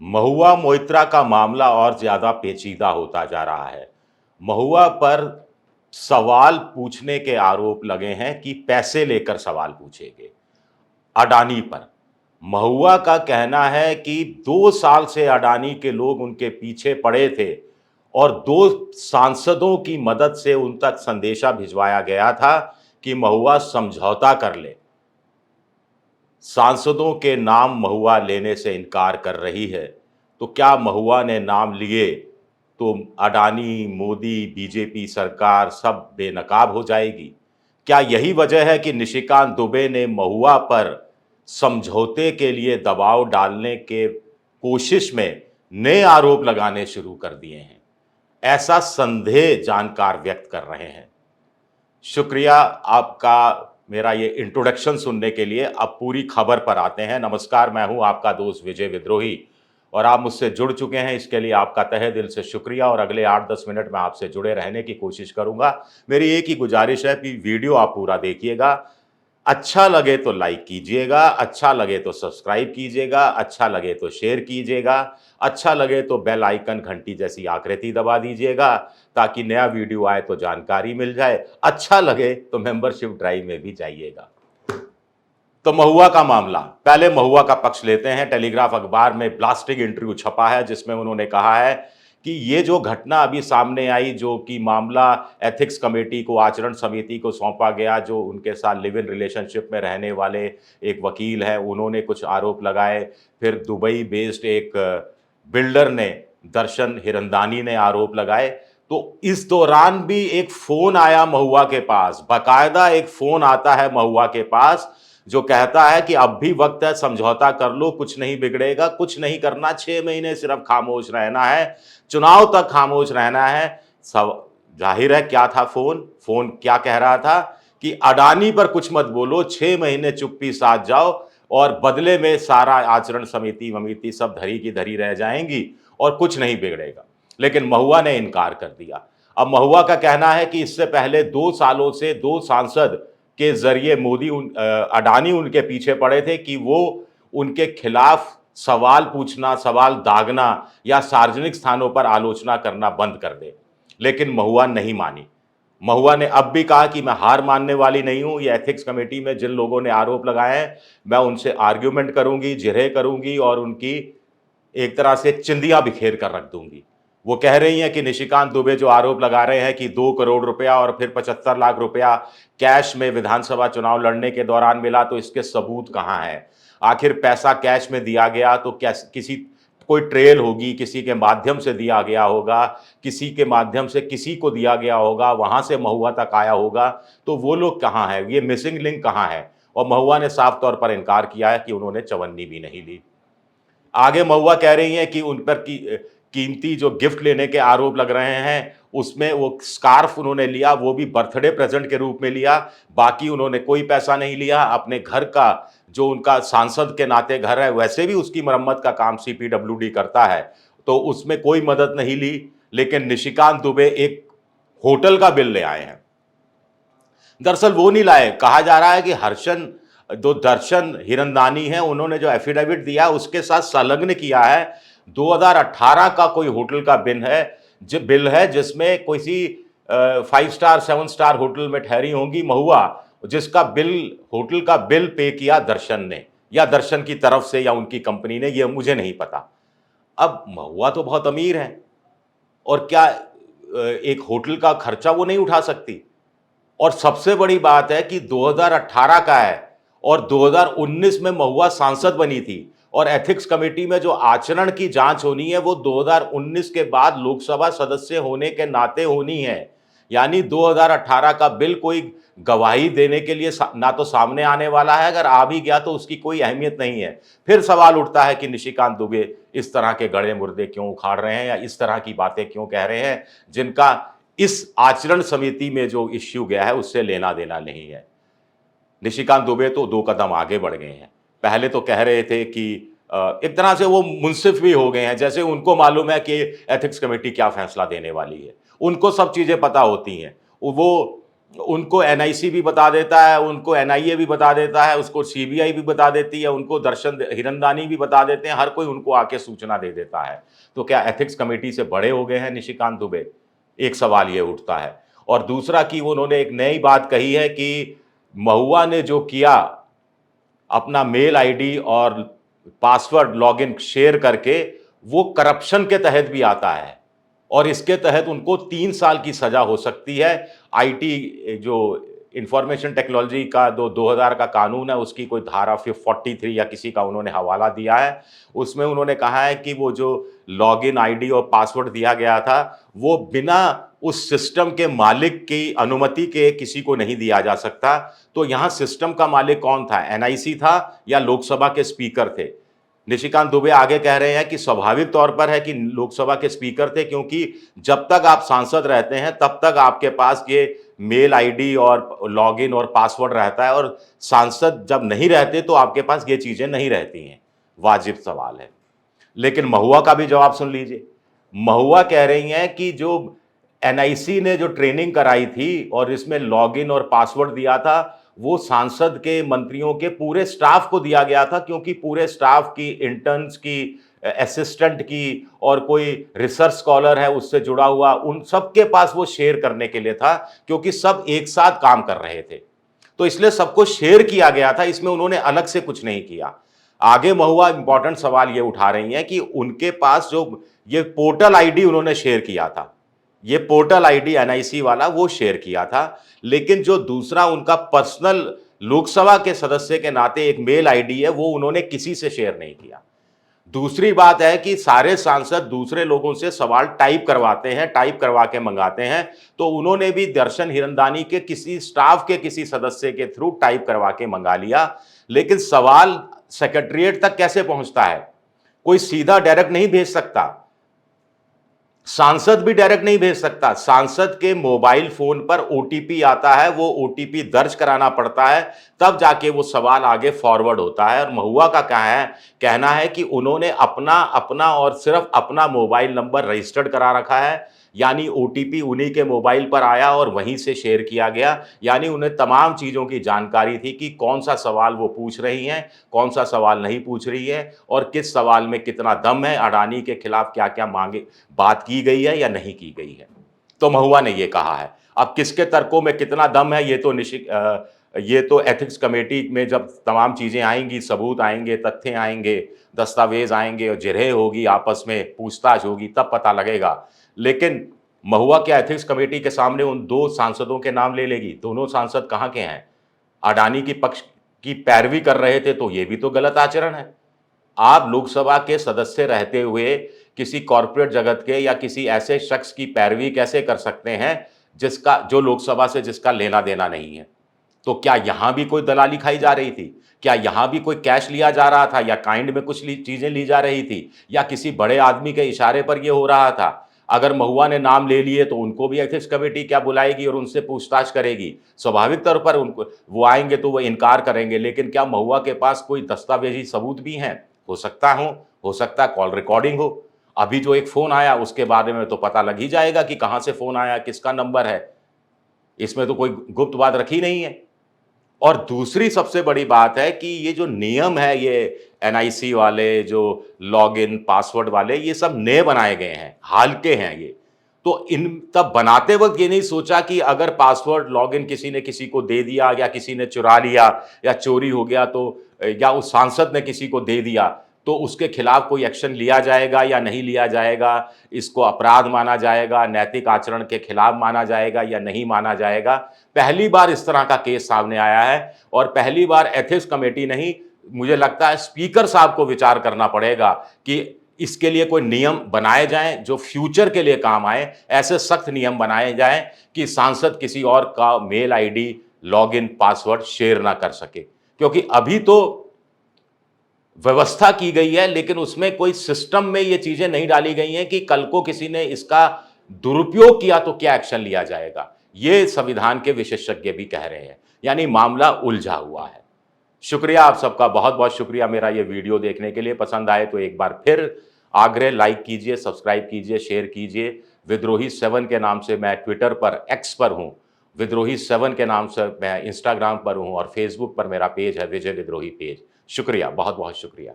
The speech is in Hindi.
महुआ मोइत्रा का मामला और ज्यादा पेचीदा होता जा रहा है। महुआ पर सवाल पूछने के आरोप लगे हैं कि पैसे लेकर सवाल पूछेंगे अडानी पर। महुआ का कहना है कि 2 साल से अडानी के लोग उनके पीछे पड़े थे और 2 सांसदों की मदद से उन तक संदेशा भिजवाया गया था कि महुआ समझौता कर ले। सांसदों के नाम महुआ लेने से इनकार कर रही है, तो क्या महुआ ने नाम लिए तो अडानी, मोदी, बीजेपी सरकार सब बेनकाब हो जाएगी? क्या यही वजह है कि निशिकांत दुबे ने महुआ पर समझौते के लिए दबाव डालने के कोशिश में नए आरोप लगाने शुरू कर दिए हैं? ऐसा संदेह जानकार व्यक्त कर रहे हैं। शुक्रिया आपका मेरा ये इंट्रोडक्शन सुनने के लिए। अब पूरी खबर पर आते हैं। नमस्कार, मैं हूं आपका दोस्त विजय विद्रोही और आप मुझसे जुड़ चुके हैं, इसके लिए आपका तहे दिल से शुक्रिया। और अगले 8-10 मिनट में आपसे जुड़े रहने की कोशिश करूंगा। मेरी एक ही गुजारिश है कि वीडियो आप पूरा देखिएगा। अच्छा लगे तो लाइक कीजिएगा, अच्छा लगे तो सब्सक्राइब कीजिएगा, अच्छा लगे तो शेयर कीजिएगा, अच्छा लगे तो बेल आइकन घंटी जैसी आकृति दबा दीजिएगा ताकि नया वीडियो आए तो जानकारी मिल जाए। अच्छा लगे तो मेंबरशिप ड्राइव में भी जाइएगा। तो महुआ का मामला, पहले महुआ का पक्ष लेते हैं। टेलीग्राफ अखबार में ब्लास्टिंग इंटरव्यू छपा है जिसमें उन्होंने कहा है कि ये जो घटना अभी सामने आई, जो कि मामला एथिक्स कमेटी को, आचरण समिति को सौंपा गया, जो उनके साथ लिव इन रिलेशनशिप में रहने वाले एक वकील हैं, उन्होंने कुछ आरोप लगाए। फिर दुबई बेस्ड एक बिल्डर ने, दर्शन हिरंदानी ने आरोप लगाए। तो इस दौरान भी एक फोन आया महुआ के पास, बाकायदा एक फोन आता है महुआ के पास जो कहता है कि अब भी वक्त है, समझौता कर लो, कुछ नहीं बिगड़ेगा, कुछ नहीं करना, 6 महीने सिर्फ खामोश रहना है, चुनाव तक खामोश रहना है। सब जाहिर है क्या था फोन क्या कह रहा था कि अडानी पर कुछ मत बोलो, 6 महीने चुप्पी साध जाओ और बदले में सारा आचरण समिति वमिति सब धरी की धरी रह जाएंगी और कुछ नहीं बिगड़ेगा। लेकिन महुआ ने इनकार कर दिया। अब महुआ का कहना है कि इससे पहले 2 सालों से 2 सांसद के जरिए अडानी उनके पीछे पड़े थे कि वो उनके खिलाफ सवाल पूछना, सवाल दागना या सार्वजनिक स्थानों पर आलोचना करना बंद कर दे। लेकिन महुआ नहीं मानी। महुआ ने अब भी कहा कि मैं हार मानने वाली नहीं हूं। ये एथिक्स कमेटी में जिन लोगों ने आरोप लगाए हैं, मैं उनसे आर्ग्यूमेंट करूंगी, जिरह करूंगी और उनकी एक तरह से चिंदियां बिखेर कर रख दूंगी। वो कह रही हैं कि निशिकांत दुबे जो आरोप लगा रहे हैं कि 2 करोड़ रुपया और फिर 75 लाख रुपया कैश में विधानसभा चुनाव लड़ने के दौरान मिला, तो इसके सबूत कहां है? आखिर पैसा कैश में दिया गया तो क्या किसी कोई ट्रेल होगी, किसी के माध्यम से दिया गया होगा, किसी के माध्यम से किसी को दिया गया होगा, वहां से महुआ तक आया होगा, तो वो लोग कहां है? ये मिसिंग लिंक कहां है? और महुआ ने साफ तौर पर इनकार किया है कि उन्होंने चवन्नी भी नहीं ली। आगे महुआ कह रही हैं कि उन पर कीमती जो गिफ्ट लेने के आरोप लग रहे हैं, उसमें वो स्कार्फ उन्होंने लिया, वो भी बर्थडे प्रेजेंट के रूप में लिया। बाकी उन्होंने कोई पैसा नहीं लिया। अपने घर का, जो उनका सांसद के नाते घर है, वैसे भी उसकी मरम्मत का काम सीपीडब्ल्यूडी करता है, तो उसमें कोई मदद नहीं ली। लेकिन निशिकांत दुबे एक होटल का बिल ले आए हैं। दरअसल वो नहीं लाए। कहा जा रहा है कि जो दर्शन हिरंदानी है, उन्होंने जो एफिडेविट दिया उसके साथ संलग्न किया है 2018 का कोई होटल का बिल है जिसमें किसी 5 स्टार 7 स्टार होटल में ठहरी होंगी महुआ, जिसका बिल, होटल का बिल पे किया दर्शन ने, या दर्शन की तरफ से, या उनकी कंपनी ने, ये मुझे नहीं पता। अब महुआ तो बहुत अमीर है और क्या एक होटल का खर्चा वो नहीं उठा सकती? और सबसे बड़ी बात है कि 2018 का है और 2019 में महुआ सांसद बनी थी और एथिक्स कमेटी में जो आचरण की जांच होनी है वो 2019 के बाद लोकसभा सदस्य होने के नाते होनी है। यानी 2018 का बिल कोई गवाही देने के लिए ना तो सामने आने वाला है, अगर आ भी गया तो उसकी कोई अहमियत नहीं है। फिर सवाल उठता है कि निशिकांत दुबे इस तरह के गड़े मुर्दे क्यों उखाड़ रहे हैं या इस तरह की बातें क्यों कह रहे हैं जिनका इस आचरण समिति में जो इश्यू गया है उससे लेना देना नहीं है। निशिकांत दुबे तो 2 कदम आगे बढ़ गए हैं। पहले तो कह रहे थे कि एक तरह से वो मुंसिफ भी हो गए हैं, जैसे उनको मालूम है कि एथिक्स कमेटी क्या फैसला देने वाली है। उनको सब चीजें पता होती हैं। वो उनको एनआईसी भी बता देता है, उनको एनआईए भी बता देता है, उसको सीबीआई भी बता देती है, उनको दर्शन हिरनदानी भी बता देते हैं, हर कोई उनको आके सूचना दे देता है। तो क्या एथिक्स कमेटी से बड़े हो गए हैं निशिकांत दुबे? एक सवाल ये उठता है। और दूसरा कि उन्होंने एक नई बात कही है कि महुआ ने जो किया, अपना मेल आईडी और पासवर्ड लॉगिन शेयर करके, वो करप्शन के तहत भी आता है और इसके तहत उनको 3 साल की सजा हो सकती है। आईटी जो इंफॉर्मेशन टेक्नोलॉजी का 2000 का कानून है, उसकी कोई धारा 43 या किसी का उन्होंने हवाला दिया है। उसमें उन्होंने कहा है कि वो जो लॉगिन आईडी और पासवर्ड दिया गया था, वो बिना उस सिस्टम के मालिक की अनुमति के किसी को नहीं दिया जा सकता। तो यहाँ सिस्टम का मालिक कौन था? एनआईसी था या लोकसभा के स्पीकर थे? निशिकांत दुबे आगे कह रहे हैं कि स्वाभाविक तौर पर है कि लोकसभा के स्पीकर थे, क्योंकि जब तक आप सांसद रहते हैं तब तक आपके पास ये मेल आईडी और लॉगिन और पासवर्ड रहता है, और सांसद जब नहीं रहते तो आपके पास ये चीजें नहीं रहती हैं। वाजिब सवाल है। लेकिन महुआ का भी जवाब सुन लीजिए। महुआ कह रही हैं कि जो एनआईसी ने जो ट्रेनिंग कराई थी और इसमें लॉगिन और पासवर्ड दिया था, वो सांसद के, मंत्रियों के पूरे स्टाफ को दिया गया था, क्योंकि पूरे स्टाफ की, इंटर्न्स की, असिस्टेंट की और कोई रिसर्च स्कॉलर है उससे जुड़ा हुआ, उन सबके पास वो शेयर करने के लिए था, क्योंकि सब एक साथ काम कर रहे थे। तो इसलिए सबको शेयर किया गया था, इसमें उन्होंने अलग से कुछ नहीं किया। आगे महुआ इंपॉर्टेंट सवाल ये उठा रही हैं कि उनके पास जो ये पोर्टल आईडी उन्होंने शेयर किया था, ये पोर्टल आईडी एनआईसी वाला वो शेयर किया था, लेकिन जो दूसरा उनका पर्सनल लोकसभा के सदस्य के नाते एक मेल आईडी है, वो उन्होंने किसी से शेयर नहीं किया। दूसरी बात है कि सारे सांसद दूसरे लोगों से सवाल टाइप करवाते हैं, टाइप करवा के मंगाते हैं, तो उन्होंने भी दर्शन हिरनदानी के किसी स्टाफ के किसी सदस्य के थ्रू टाइप करवा के मंगा लिया। लेकिन सवाल सेक्रेटरीएट तक कैसे पहुंचता है? कोई सीधा डायरेक्ट नहीं भेज सकता, सांसद भी डायरेक्ट नहीं भेज सकता। सांसद के मोबाइल फोन पर ओटीपी आता है, वो ओटीपी दर्ज कराना पड़ता है, तब जाके वो सवाल आगे फॉरवर्ड होता है। और महुआ का कहना है कि उन्होंने अपना अपना और सिर्फ अपना मोबाइल नंबर रजिस्टर्ड करा रखा है, यानी ओटीपी उन्हीं के मोबाइल पर आया और वहीं से शेयर किया गया। यानी उन्हें तमाम चीज़ों की जानकारी थी कि कौन सा सवाल वो पूछ रही हैं, कौन सा सवाल नहीं पूछ रही है, और किस सवाल में कितना दम है, अडानी के खिलाफ क्या क्या मांगे, बात की गई है या नहीं की गई है। तो महुआ ने ये कहा है। अब किसके तर्कों में कितना दम है, ये तो एथिक्स कमेटी में जब तमाम चीज़ें आएंगी, सबूत आएंगे, तथ्य आएंगे, दस्तावेज आएंगे और जिरह होगी, आपस में पूछताछ होगी, तब पता लगेगा। लेकिन महुआ क्या एथिक्स कमेटी के सामने उन 2 सांसदों के नाम ले लेगी? दोनों सांसद कहाँ के हैं? अडानी की पक्ष की पैरवी कर रहे थे, तो ये भी तो गलत आचरण है। आप लोकसभा के सदस्य रहते हुए किसी कॉरपोरेट जगत के या किसी ऐसे शख्स की पैरवी कैसे कर सकते हैं जिसका, जो लोकसभा से जिसका लेना देना नहीं है? तो क्या यहां भी कोई दलाली खाई जा रही थी? क्या यहां भी कोई कैश लिया जा रहा था, या काइंड में कुछ चीजें ली जा रही थी, या किसी बड़े आदमी के इशारे पर यह हो रहा था? अगर महुआ ने नाम ले लिए तो उनको भी एथिक्स कमेटी क्या बुलाएगी और उनसे पूछताछ करेगी? स्वाभाविक तौर पर उनको, वो आएंगे तो वो इनकार करेंगे। लेकिन क्या महुआ के पास कोई दस्तावेजी सबूत भी हैं? हो सकता है कॉल रिकॉर्डिंग हो। अभी जो एक फोन आया उसके बारे में तो पता लग ही जाएगा कि कहां से फोन आया, किसका नंबर है। इसमें तो कोई गुप्त बात रखी नहीं है। और दूसरी सबसे बड़ी बात है कि ये जो नियम है, ये एनआईसी वाले, जो लॉगिन पासवर्ड वाले, ये सब नए बनाए गए हैं, हाल के हैं ये। तो इन तब बनाते वक्त ये नहीं सोचा कि अगर पासवर्ड लॉगिन किसी ने किसी को दे दिया, या किसी ने चुरा लिया, या चोरी हो गया, तो या उस सांसद ने किसी को दे दिया, तो उसके खिलाफ कोई एक्शन लिया जाएगा या नहीं लिया जाएगा, इसको अपराध माना जाएगा, नैतिक आचरण के खिलाफ माना जाएगा या नहीं माना जाएगा। पहली बार इस तरह का केस सामने आया है, और पहली बार एथिक्स कमेटी नहीं, मुझे लगता है स्पीकर साहब को विचार करना पड़ेगा कि इसके लिए कोई नियम बनाए जाएं जो फ्यूचर के लिए काम आए। ऐसे सख्त नियम बनाए जाएं कि सांसद किसी और का mail ID, login, password share ना कर सके। क्योंकि अभी तो व्यवस्था की गई है, लेकिन उसमें कोई सिस्टम में ये चीजें नहीं डाली गई हैं कि कल को किसी ने इसका दुरुपयोग किया तो क्या एक्शन लिया जाएगा। ये संविधान के विशेषज्ञ भी कह रहे हैं। यानी मामला उलझा हुआ है। शुक्रिया आप सबका, बहुत बहुत शुक्रिया मेरा ये वीडियो देखने के लिए। पसंद आए तो एक बार फिर आग्रह, लाइक कीजिए, सब्सक्राइब कीजिए, शेयर कीजिए। विद्रोही 7 के नाम से मैं ट्विटर पर, एक्स पर हूं, विद्रोही 7 के नाम से मैं इंस्टाग्राम पर हूँ और फेसबुक पर मेरा पेज है विजय विद्रोही पेज। शुक्रिया, बहुत-बहुत शुक्रिया।